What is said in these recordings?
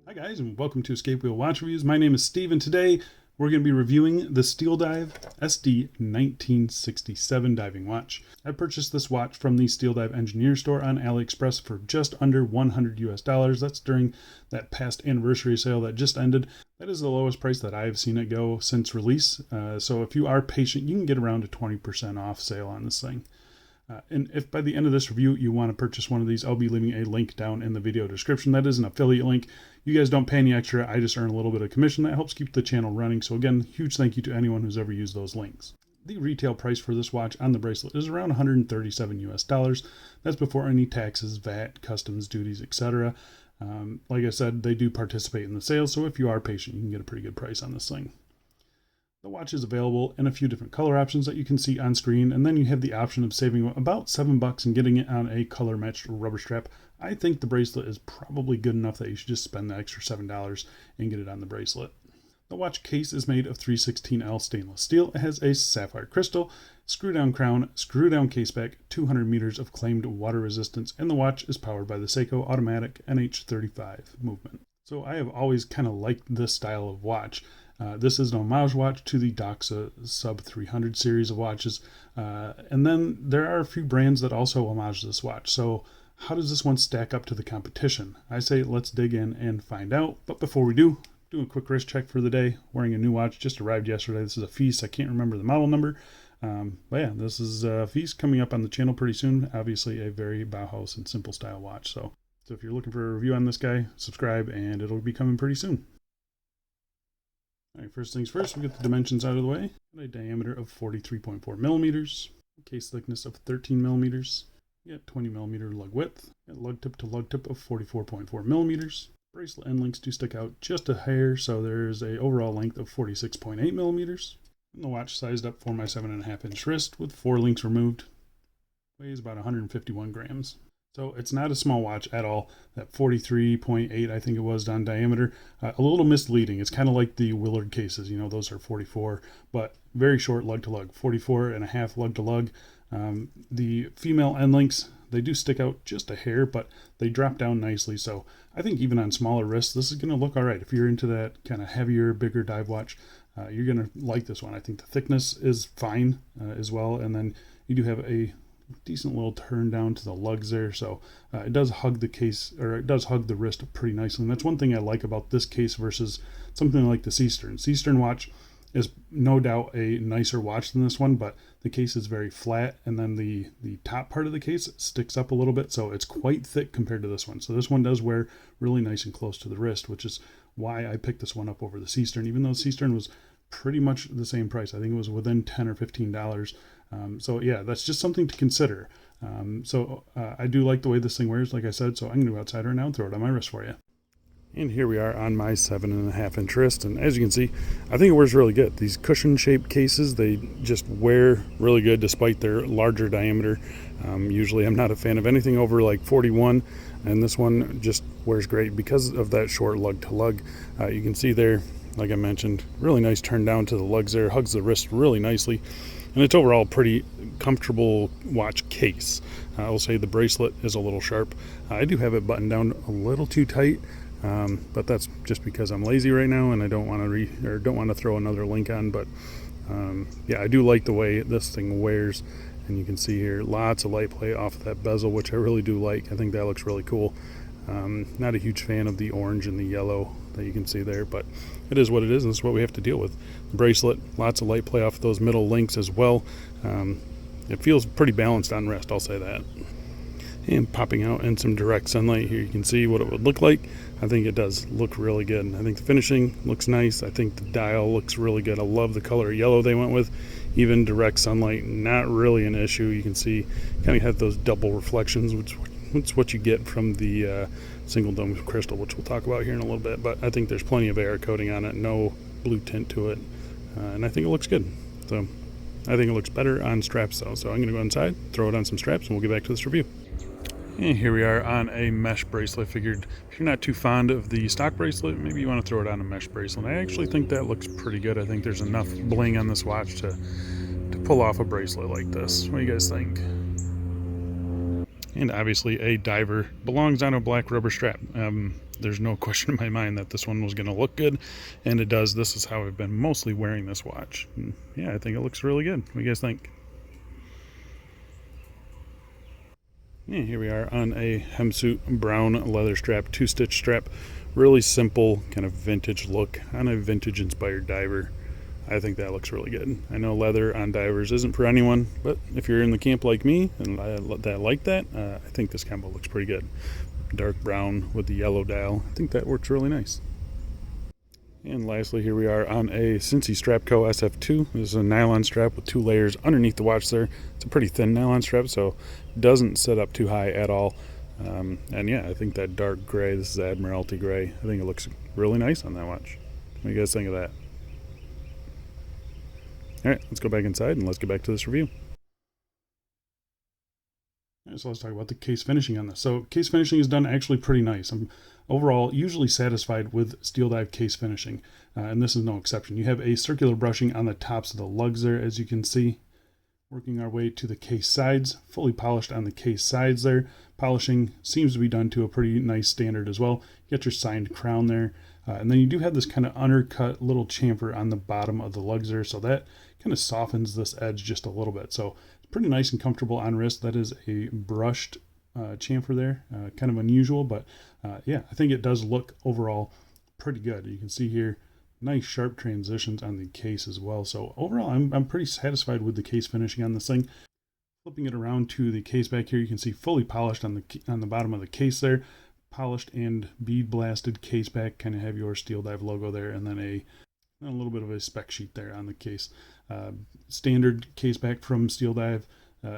Hi guys, and welcome to Escape Wheel Watch Reviews. My name is Steve, and today we're going to be reviewing the Steeldive SD1967 diving watch. I purchased this watch from the Steeldive Engineer store on AliExpress for just under $100 US. That's during that past anniversary sale that just ended. That is the lowest price that I've seen it go since release. So if you are patient, you can get around a 20% off sale on this thing. And if by the end of this review you want to purchase one of these, I'll be leaving a link down in the video description. That is an affiliate link. You guys don't pay any extra. I just earn a little bit of commission. That helps keep the channel running. So again, huge thank you to anyone who's ever used those links. The retail price for this watch on the bracelet is around $137 US. That's before any taxes, VAT, customs, duties, etc. Like I said, they do participate in the sale. So if you are patient, you can get a pretty good price on this thing. The watch is available in a few different color options that you can see on screen, and then you have the option of saving about $7 and getting it on a color matched rubber strap. I think the bracelet is probably good enough that you should just spend the extra $7 and get it on the bracelet. The watch case is made of 316L stainless steel. It has a sapphire crystal, screw down crown, screw down case back, 200 meters of claimed water resistance, and the watch is powered by the Seiko automatic NH35 movement. So I have always kind of liked this style of watch. This is an homage watch to the Doxa sub 300 series of watches. And then there are a few brands that also homage this watch. So how does this one stack up to the competition? I say let's dig in and find out. But before we do a quick wrist check for the day. Wearing a new watch, just arrived yesterday. This is a Feast. I can't remember the model number. But yeah, this is a Feast coming up on the channel pretty soon. Obviously a very Bauhaus and simple style watch. So if you're looking for a review on this guy, subscribe and it'll be coming pretty soon. All right, first things first, we'll get the dimensions out of the way. A diameter of 43.4 millimeters, case thickness of 13 millimeters, you got 20 millimeter lug width, got lug tip to lug tip of 44.4 millimeters. Bracelet end links do stick out just a hair, so there's a overall length of 46.8 millimeters. And the watch sized up for my 7.5 inch wrist with 4 links removed. Weighs about 151 grams. So it's not a small watch at all. That 43.8, I think it was, on diameter. A little misleading. It's kind of like the Willard cases. You know, those are 44, but very short lug to lug. 44.5 lug to lug. The female end links, they do stick out just a hair, but they drop down nicely. So I think even on smaller wrists, this is going to look all right. If you're into that kind of heavier, bigger dive watch, you're going to like this one. I think the thickness is fine as well. And then you do have a decent little turn down to the lugs there, so it does hug the case, or it does hug the wrist pretty nicely. And that's one thing I like about this case versus something like the Seestern. Seestern watch is no doubt a nicer watch than this one, but the case is very flat, and then the top part of the case sticks up a little bit, so it's quite thick compared to this one. So this one does wear really nice and close to the wrist, which is why I picked this one up over the Seestern, even though Seestern was pretty much the same price. I think it was within $10 or $15. So yeah, that's just something to consider. I do like the way this thing wears, like I said, so I'm going to go outside right now and throw it on my wrist for you. And here we are on my 7.5 inch wrist, and as you can see, I think it wears really good. These cushion shaped cases, they just wear really good despite their larger diameter. Usually I'm not a fan of anything over like 41, and this one just wears great because of that short lug to lug. You can see there, like I mentioned, really nice turn down to the lugs there, hugs the wrist really nicely. And it's overall a pretty comfortable watch case. I will say the bracelet is a little sharp. I do have it buttoned down a little too tight, but that's just because I'm lazy right now and I don't want to throw another link on. But yeah, I do like the way this thing wears, and you can see here lots of light play off of that bezel, which I really do like. I think that looks really cool. Not a huge fan of the orange and the yellow that you can see there, but it is what it is, and this is what we have to deal with. The bracelet, lots of light play off those middle links as well. It feels pretty balanced on wrist, I'll say that. And popping out in some direct sunlight here, you can see what it would look like. I think it does look really good. I think the finishing looks nice. I think the dial looks really good. I love the color yellow they went with. Even direct sunlight, not really an issue. You can see kind of have those double reflections, which it's what you get from the single dome crystal, which we'll talk about here in a little bit. But I think there's plenty of air coating on it, no blue tint to it, and I think it looks good. So I think it looks better on straps though. So I'm going to go inside, throw it on some straps, and we'll get back to this review. And here we are on a mesh bracelet. Figured if you're not too fond of the stock bracelet, maybe you want to throw it on a mesh bracelet. I actually think that looks pretty good. I think there's enough bling on this watch to pull off a bracelet like this. What do you guys think? And obviously a diver belongs on a black rubber strap. there's no question in my mind that this one was going to look good, and it does. This is how I've been mostly wearing this watch. And yeah, I think it looks really good. What do you guys think? Yeah, here we are on a hemsuit brown leather strap, 2-stitch strap. Really simple, kind of vintage look on a vintage inspired diver. I think that looks really good. I know leather on divers isn't for anyone, but if you're in the camp like me and that like that, I think this combo looks pretty good. Dark brown with the yellow dial. I think that works really nice. And lastly, here we are on a Cincy Strapco SF2. This is a nylon strap with 2 layers underneath the watch there. It's a pretty thin nylon strap, so it doesn't sit up too high at all. And yeah, I think that dark gray, this is Admiralty gray, I think it looks really nice on that watch. What do you guys think of that? Alright, let's go back inside and let's get back to this review. Alright, so let's talk about the case finishing on this. So case finishing is done actually pretty nice. I'm overall usually satisfied with Steeldive case finishing, and this is no exception. You have a circular brushing on the tops of the lugs there, as you can see. Working our way to the case sides, fully polished on the case sides there. Polishing seems to be done to a pretty nice standard as well. You got your signed crown there, and then you do have this kind of undercut little chamfer on the bottom of the lugs there, so that kind of softens this edge just a little bit. So it's pretty nice and comfortable on wrist. That is a brushed chamfer there, kind of unusual, but yeah, I think it does look overall pretty good. You can see here nice sharp transitions on the case as well. So overall, I'm pretty satisfied with the case finishing on this thing. Flipping it around to the case back here, you can see fully polished on the bottom of the case there, polished and bead blasted case back. Kind of have your Steeldive logo there, and then a little bit of a spec sheet there on the case. Standard case back from Steeldive.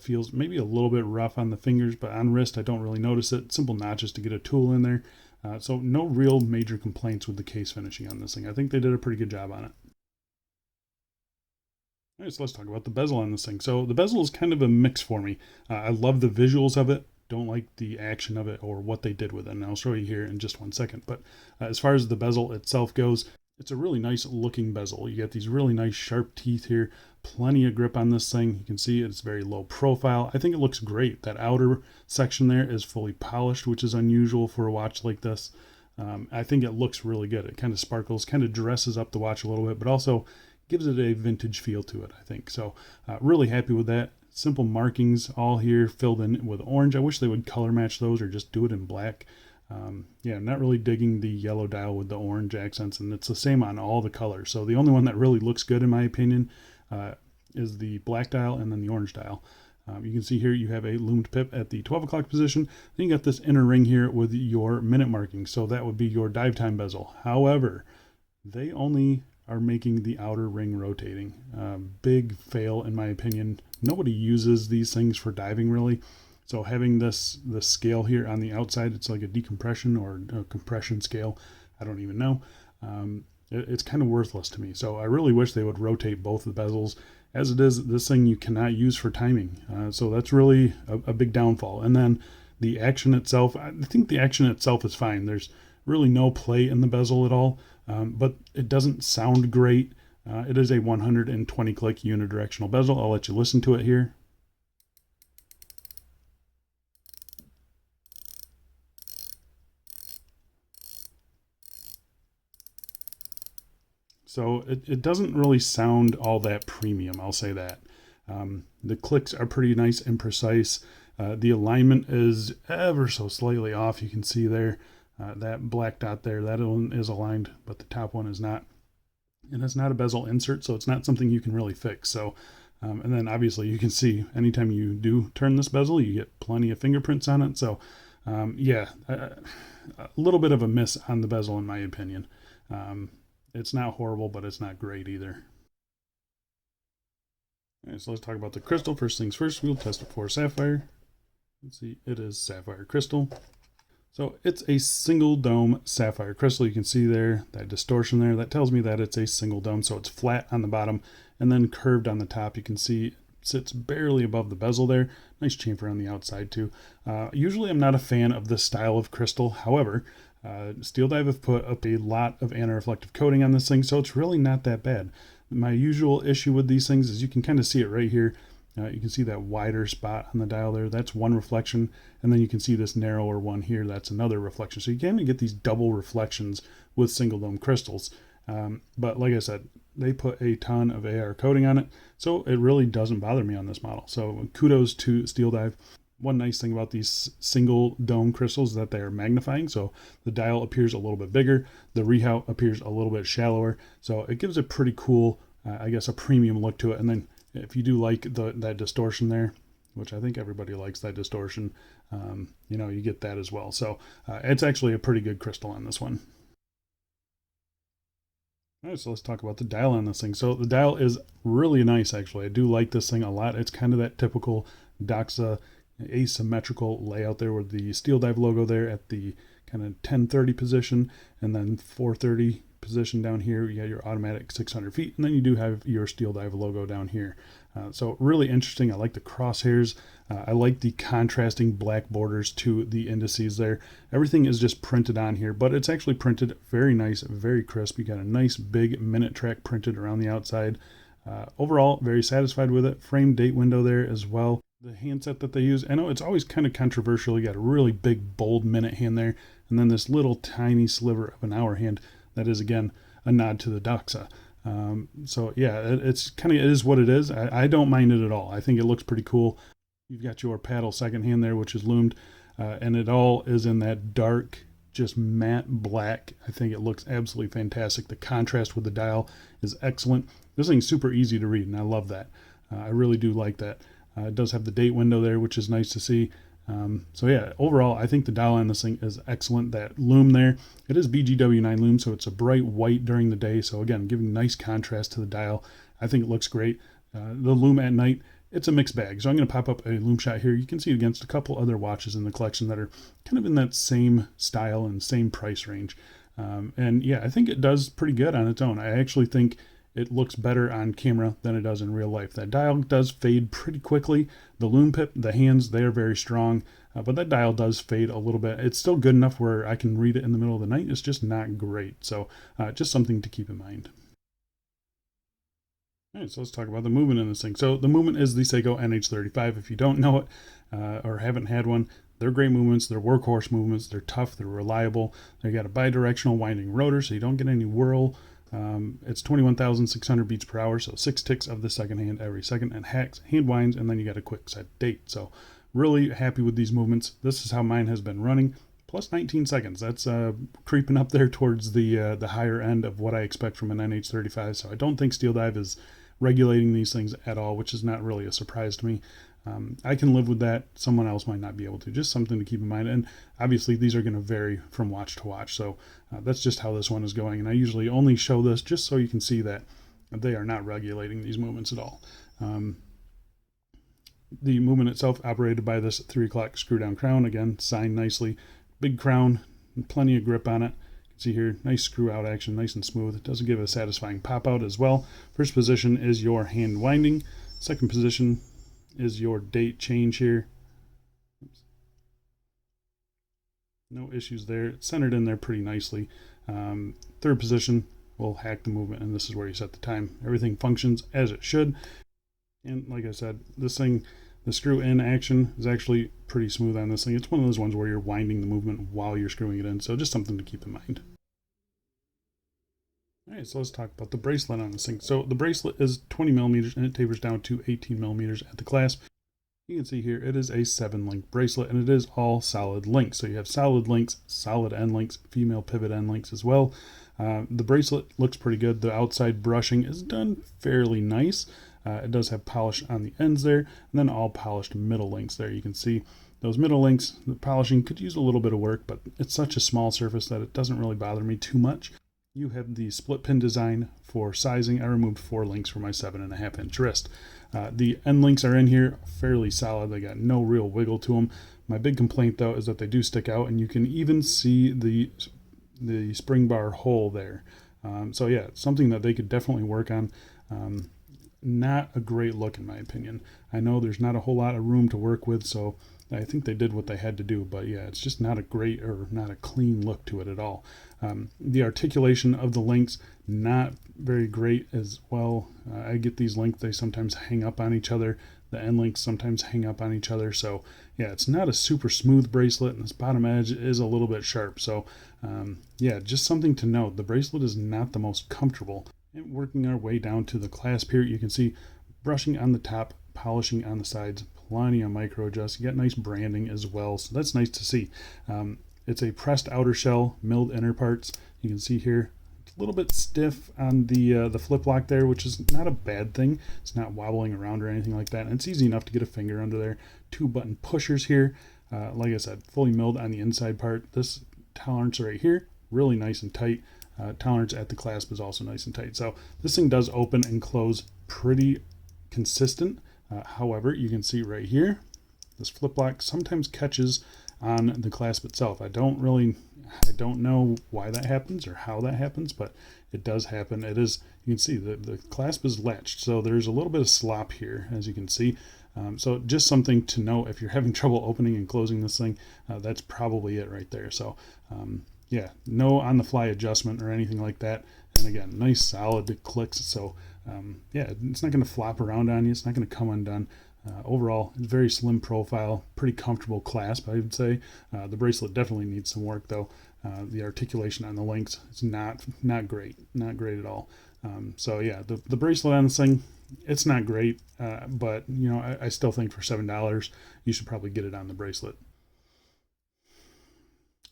Feels maybe a little bit rough on the fingers, but on wrist I don't really notice it. Simple notches to get a tool in there. So no real major complaints with the case finishing on this thing. I think they did a pretty good job on it. All right, so let's talk about the bezel on this thing. So the bezel is kind of a mix for me. I love the visuals of it. Don't like the action of it or what they did with it. And I'll show you here in just one second. But as far as the bezel itself goes, it's a really nice looking bezel. You got these really nice sharp teeth here. Plenty of grip on this thing. You can see it's very low profile. I think it looks great. That outer section there is fully polished, which is unusual for a watch like this. I think it looks really good. It kind of sparkles, kind of dresses up the watch a little bit, but also gives it a vintage feel to it, I think. So really happy with that. Simple markings all here filled in with orange. I wish they would color match those or just do it in black. Yeah, I'm not really digging the yellow dial with the orange accents, and it's the same on all the colors. So the only one that really looks good in my opinion is the black dial and then the orange dial. You can see here you have a loomed pip at the 12 o'clock position. Then you got this inner ring here with your minute marking. So that would be your dive time bezel. However, they only are making the outer ring rotating. Big fail in my opinion. Nobody uses these things for diving really. So having the scale here on the outside, it's like a decompression or a compression scale. I don't even know. It's kind of worthless to me. So I really wish they would rotate both the bezels. As it is, this thing you cannot use for timing. So that's really a big downfall. And then the action itself, I think the action itself is fine. There's really no play in the bezel at all, but it doesn't sound great. It is a 120 click unidirectional bezel. I'll let you listen to it here. So it doesn't really sound all that premium, I'll say that. The clicks are pretty nice and precise. The alignment is ever so slightly off. You can see there, that black dot there, that one is aligned, but the top one is not. And it's not a bezel insert, so it's not something you can really fix. So, and then obviously you can see anytime you do turn this bezel, you get plenty of fingerprints on it. So yeah, a little bit of a miss on the bezel in my opinion. It's not horrible, but it's not great either. All right, so let's talk about the crystal. First things first, we'll test it for sapphire. Let's see, it is sapphire crystal. So it's a single dome sapphire crystal. You can see there, that distortion there, that tells me that it's a single dome. So it's flat on the bottom and then curved on the top. You can see it sits barely above the bezel there. Nice chamfer on the outside too. Usually I'm not a fan of this style of crystal. However, Steeldive have put up a lot of anti-reflective coating on this thing, so it's really not that bad. My usual issue with these things is you can kind of see it right here. You can see that wider spot on the dial there. That's one reflection. And then you can see this narrower one here. That's another reflection. So you can get these double reflections with single dome crystals. But like I said, they put a ton of AR coating on it, so it really doesn't bother me on this model. So kudos to Steeldive. One nice thing about these single dome crystals is that they are magnifying, so the dial appears a little bit bigger, the rehaut appears a little bit shallower, so it gives a pretty cool, I guess, a premium look to it. And then if you do like that distortion there, which I think everybody likes that distortion, you get that as well. So it's actually a pretty good crystal on this one. All right, so let's talk about the dial on this thing. So the dial is really nice, actually. I do like this thing a lot. It's kind of that typical Doxa asymmetrical layout there with the Steeldive logo there at the kind of 1030 position, and then 430 position down here. You got your automatic 600 feet, and then you do have your Steeldive logo down here. So really interesting. I like the crosshairs. I like the contrasting black borders to the indices there. Everything is just printed on here, but it's actually printed very nice, very crisp. You got a nice big minute track printed around the outside. Overall, very satisfied with it. Frame date window there as well. The handset that they use, I know it's always kind of controversial. You got a really big, bold minute hand there, and then this little tiny sliver of an hour hand. That is, again, a nod to the Doxa. So yeah, it is what it is. I don't mind it at all. I think it looks pretty cool. You've got your paddle second hand there, which is loomed, and it all is in that dark, just matte black. I think it looks absolutely fantastic. The contrast with the dial is excellent. This thing's super easy to read, and I love that. I really do like that. It does have the date window there, which is nice to see. So yeah, overall, I think the dial on this thing is excellent. That lume there, it is BGW9 lume, so it's a bright white during the day. So again, giving nice contrast to the dial. I think it looks great. The lume at night, it's a mixed bag. So I'm going to pop up a lume shot here. You can see it against a couple other watches in the collection that are kind of in that same style and same price range. And yeah, I think it does pretty good on its own. I actually think it looks better on camera than it does in real life. That dial does fade pretty quickly. The lume pip, the hands, they are very strong, but that dial does fade a little bit. It's still good enough where I can read it in the middle of the night. It's just not great. So just something to keep in mind. All right, so let's talk about the movement in this thing. So the movement is the Seiko NH35. If you don't know it or haven't had one, they're great movements. They're workhorse movements. They're tough. They're reliable. They got a bidirectional winding rotor, so you don't get any whirl. It's 21,600 beats per hour, so 6 ticks of the second hand every second, and hand winds, and then you got a quick set date. So really happy with these movements. This is how mine has been running, plus 19 seconds. That's creeping up there towards the higher end of what I expect from an NH35. So I don't think Steeldive is regulating these things at all, which is not really a surprise to me. I can live with that. Someone else might not be able to. Just something to keep in mind. And obviously these are going to vary from watch to watch. So that's just how this one is going. And I usually only show this just so you can see that they are not regulating these movements at all. The movement itself operated by this 3 o'clock screw down crown. Again, signed nicely. Big crown, plenty of grip on it. You can see here, nice screw out action, nice and smooth. It doesn't give a satisfying pop out as well. First position is your hand winding. Second position is your date change here. Oops. No issues there. It's centered in there pretty nicely. Third position will hack the movement, and this is where you set the time. Everything functions as it should. And like I said, this thing, the screw in action is actually pretty smooth on this thing. It's one of those ones where you're winding the movement while you're screwing it in, so just something to keep in mind. All right, so let's talk about the bracelet on this thing. So the bracelet is 20 millimeters and it tapers down to 18 millimeters at the clasp. You can see here it is a 7-link bracelet, and it is all solid links. So you have solid links, solid end links, female pivot end links as well. The bracelet looks pretty good. The outside brushing is done fairly nice. It does have polish on the ends there, and then all polished middle links there. You can see those middle links, the polishing could use a little bit of work, but it's such a small surface that it doesn't really bother me too much. You have the split pin design for sizing. I removed 4 links for my 7.5-inch wrist. The end links are in here, fairly solid. They got no real wiggle to them. My big complaint though is that they do stick out, and you can even see the spring bar hole there. So yeah, it's something that they could definitely work on. Not a great look in my opinion. I know there's not a whole lot of room to work with, so I think they did what they had to do, but yeah, it's just not a great or not a clean look to it at all. The articulation of the links, not very great as well. I get these links, they sometimes hang up on each other. The end links sometimes hang up on each other. So yeah, it's not a super smooth bracelet, and this bottom edge is a little bit sharp. So yeah, just something to note. The bracelet is not the most comfortable. And working our way down to the clasp here, you can see brushing on the top, polishing on the sides, plenty of micro adjusts. You got nice branding as well, so that's nice to see. It's a pressed outer shell, milled inner parts. You can see here it's a little bit stiff on the flip lock there, which is not a bad thing. It's not wobbling around or anything like that, and it's easy enough to get a finger under there. 2 button pushers here. Like I said, fully milled on the inside part. This tolerance right here, really nice and tight. Tolerance at the clasp is also nice and tight. So this thing does open and close pretty consistent. However, you can see right here, this flip lock sometimes catches on the clasp itself. I don't know why that happens or how that happens, but it does happen. It is, you can see the clasp is latched, so there's a little bit of slop here, as you can see. So just something to know if you're having trouble opening and closing this thing. That's probably it right there. So yeah, no on the fly adjustment or anything like that. And again, nice solid clicks. So yeah, it's not going to flop around on you. It's not going to come undone. Overall, very slim profile, pretty comfortable clasp, I would say. The bracelet definitely needs some work though. The articulation on the links is not great at all. So yeah, the bracelet on this thing, it's not great, but you know, I still think for $7 you should probably get it on the bracelet.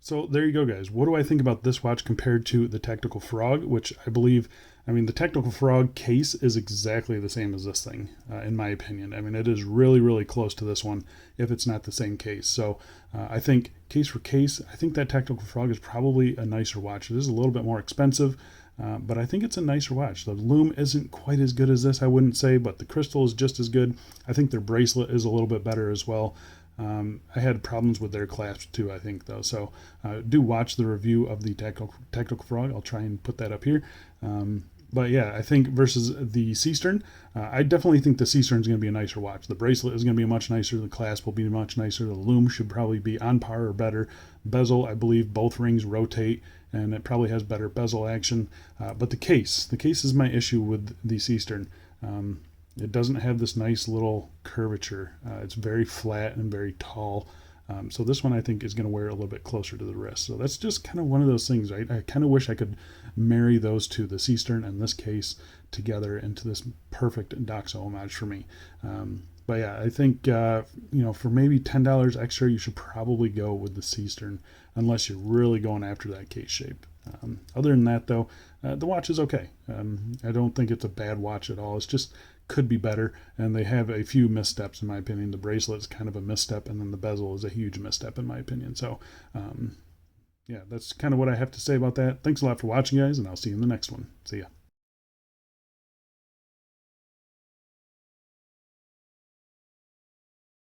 So there you go, guys. What do I think about this watch compared to the Tactical Frog, which I believe, I mean, the Tactical Frog case is exactly the same as this thing, in my opinion. I mean, it is really close to this one, if it's not the same case. So I think case for case, I think that Tactical Frog is probably a nicer watch. It is a little bit more expensive, but I think it's a nicer watch. The Lume isn't quite as good as this, I wouldn't say, but the crystal is just as good. I think their bracelet is a little bit better as well. I had problems with their clasp too, I think, though. So do watch the review of the Tactical Frog. I'll try and put that up here. But yeah, I think versus the Seestern, I definitely think the Seestern is going to be a nicer watch. The bracelet is going to be much nicer. The clasp will be much nicer. The Lume should probably be on par or better. Bezel, I believe both rings rotate, and it probably has better bezel action. But the case is my issue with the Seestern. It doesn't have this nice little curvature. It's very flat and very tall. So this one I think is going to wear a little bit closer to the wrist. So that's just kind of one of those things, right? I kind of wish I could marry those two, the Seestern and this case, together into this perfect Doxa homage for me. But yeah, I think, you know, for maybe $10 extra, you should probably go with the Seestern, unless you're really going after that case shape. Other than that, though, the watch is okay. I don't think it's a bad watch at all. It's just could be better, and they have a few missteps in my opinion. The bracelet is kind of a misstep, and then the bezel is a huge misstep in my opinion. So yeah, that's kind of what I have to say about that. Thanks a lot for watching, guys, and I'll see you in the next one. See ya.